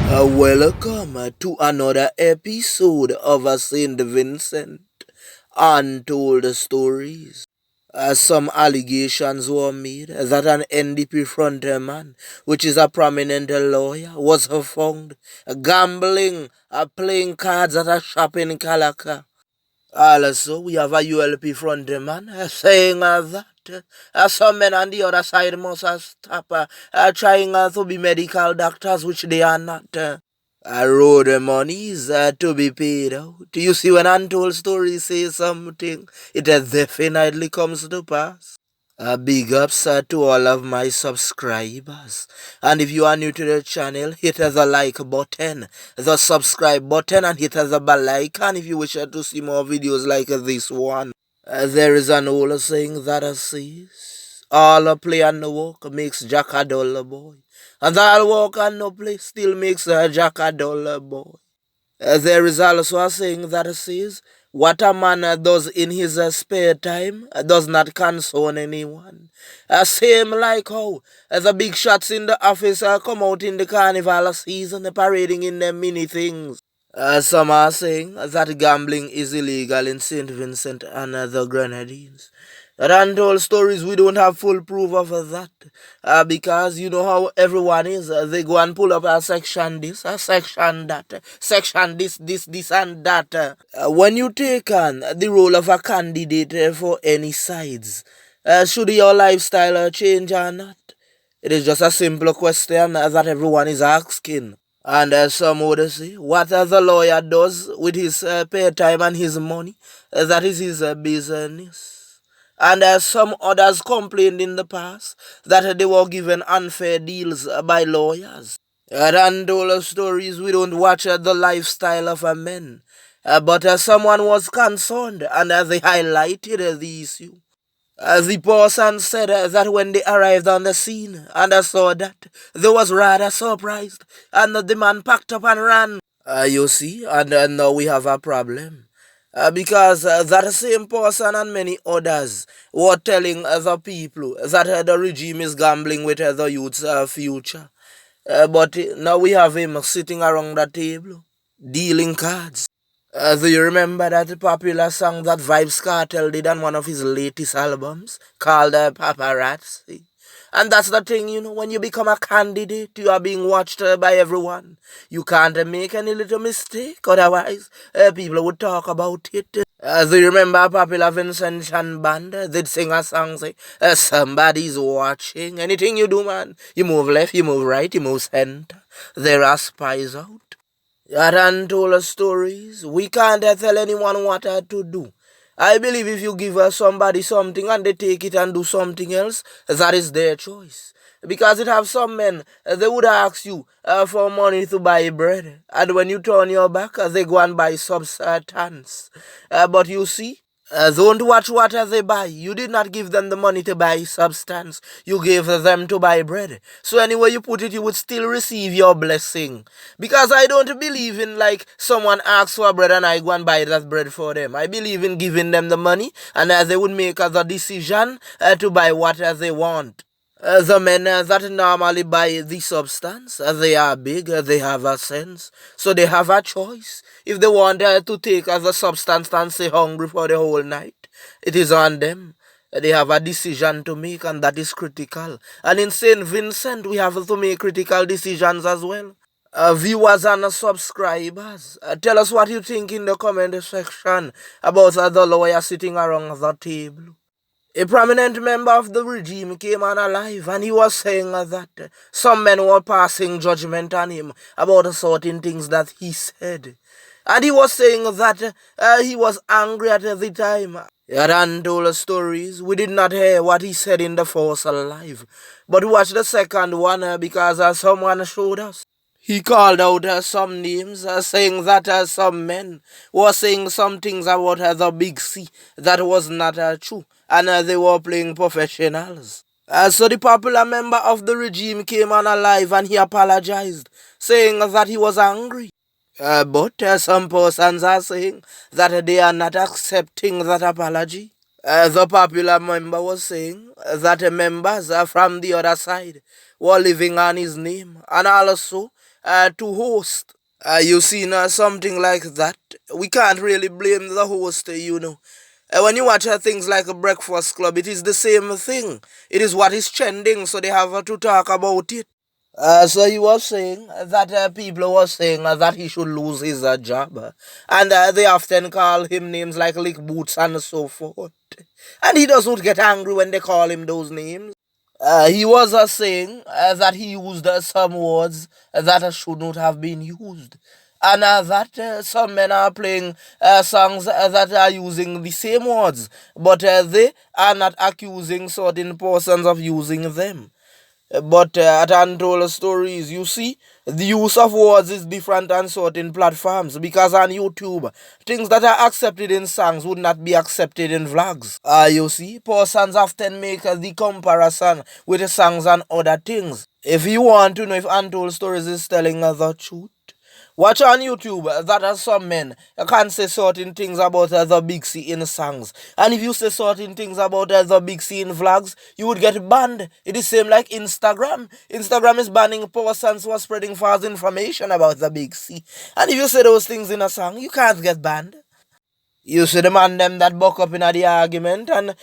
Welcome to another episode of St. Vincent Untold Stories. Some allegations were made that an NDP frontman, which is a prominent lawyer, was found gambling, playing cards at a shop in Calaca. Also, we have a ULP frontman saying that some men on the other side must stop trying to be medical doctors, which they are not. Road monies to be paid out. You see, when untold stories say something, it definitely comes to pass. Big ups to all of my subscribers. And if you are new to the channel, hit the like button, the subscribe button, and hit the bell icon if you wish to see more videos like this one. There is an old saying that says, all play and no work makes Jack a dull boy. And all work and no play still makes Jack a dull boy. There is also a saying that says, what a man does in his spare time does not concern anyone. Same like how the big shots in the office come out in the carnival season parading in their mini things. Some are saying that gambling is illegal in St. Vincent and the Grenadines. That untold stories, we don't have full proof of that. Because you know how everyone is. They go and pull up a section this, a section that, section this and that. When you take on the role of a candidate for any sides, should your lifestyle change or not? It is just a simple question that everyone is asking. And some would say, what the lawyer does with his pay time and his money, that is his business. And some others complained in the past that they were given unfair deals by lawyers. And all the stories, we don't watch the lifestyle of a man. But someone was concerned and they highlighted the issue. The person said that when they arrived on the scene and saw that, they was rather surprised and the man packed up and ran. You see, and now we have a problem. Because that same person and many others were telling other people that the regime is gambling with the youth's future. But now we have him sitting around the table, dealing cards. Do you remember that popular song that Vibes Cartel did on one of his latest albums called Paparazzi? And that's the thing, you know, when you become a candidate, you are being watched by everyone. You can't make any little mistake, otherwise people would talk about it. Do you remember a popular Vincent band? They'd sing a song, say, somebody's watching. Anything you do, man, you move left, you move right, you move center. There are spies out. That untold stories. We can't tell anyone what to do. I believe if you give somebody something and they take it and do something else, that is their choice. Because it have some men, they would ask you for money to buy bread. And when you turn your back, they go and buy substance. But you see, don't watch what they buy. You did not give them the money to buy substance. You gave them to buy bread. So anywhere you put it, you would still receive your blessing. Because I don't believe in like someone asks for bread and I go and buy that bread for them. I believe in giving them the money and they would make the decision to buy what they want. The men that normally buy the substance, they are big, they have a sense, so they have a choice. If they want to take the substance and stay hungry for the whole night, it is on them. They have a decision to make and that is critical. And in St. Vincent, we have to make critical decisions as well. Viewers and subscribers, tell us what you think in the comment section about the lawyer sitting around the table. A prominent member of the regime came on alive and he was saying that some men were passing judgment on him about certain things that he said. And he was saying that he was angry at the time. He had untold stories. We did not hear what he said in the first live. But watch the second one because someone showed us. He called out some names, saying that some men were saying some things about the Big C that was not true, and they were playing professionals. So the popular member of the regime came on alive and he apologized, saying that he was angry. But some persons are saying that they are not accepting that apology. The popular member was saying that members from the other side were living on his name and also to host. You see, now something like that, we can't really blame the host, you know. When you watch things like a Breakfast Club, it is the same thing. It is what is trending, so they have to talk about it. So he was saying that people were saying that he should lose his job. And they often call him names like Lick Boots and so forth. And he doesn't get angry when they call him those names. He was saying that he used some words that should not have been used. And that some men are playing songs that are using the same words, but they are not accusing certain persons of using them. But at Untold Stories, you see, the use of words is different on certain platforms because on YouTube, things that are accepted in songs would not be accepted in vlogs. You see, persons often make the comparison with the songs and other things. If you want to know if Untold Stories is telling the truth, watch on YouTube that are some men can say certain things about the Big C in songs. And if you say certain things about the Big C in vlogs, you would get banned. It is same like Instagram. Instagram is banning persons who are spreading false information about the Big C. And if you say those things in a song, you can't get banned. You see the man them that buck up in the argument and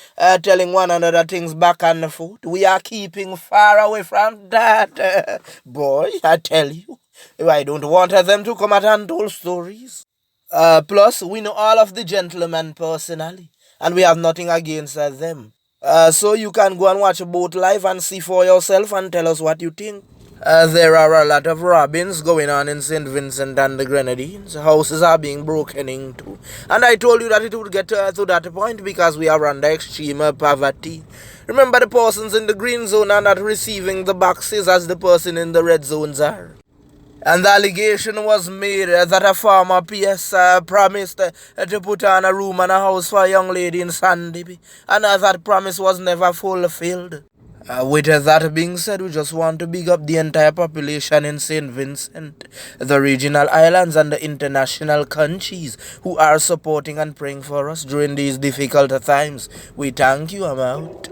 telling one another things back and forth. We are keeping far away from that. Boy, I tell you. I don't want them to come at Untold Stories. Plus, we know all of the gentlemen personally, and we have nothing against them. So you can go and watch both live and see for yourself and tell us what you think. There are a lot of robins going on in St. Vincent and the Grenadines. Houses are being broken into. And I told you that it would get to that point because we are under extreme poverty. Remember, the persons in the green zone are not receiving the boxes as the person in the red zones are. And the allegation was made that a former PS promised to put on a room and a house for a young lady in Sandy. And that promise was never fulfilled. With that being said, we just want to big up the entire population in St. Vincent, the regional islands and the international countries who are supporting and praying for us during these difficult times. We thank you. I'm out.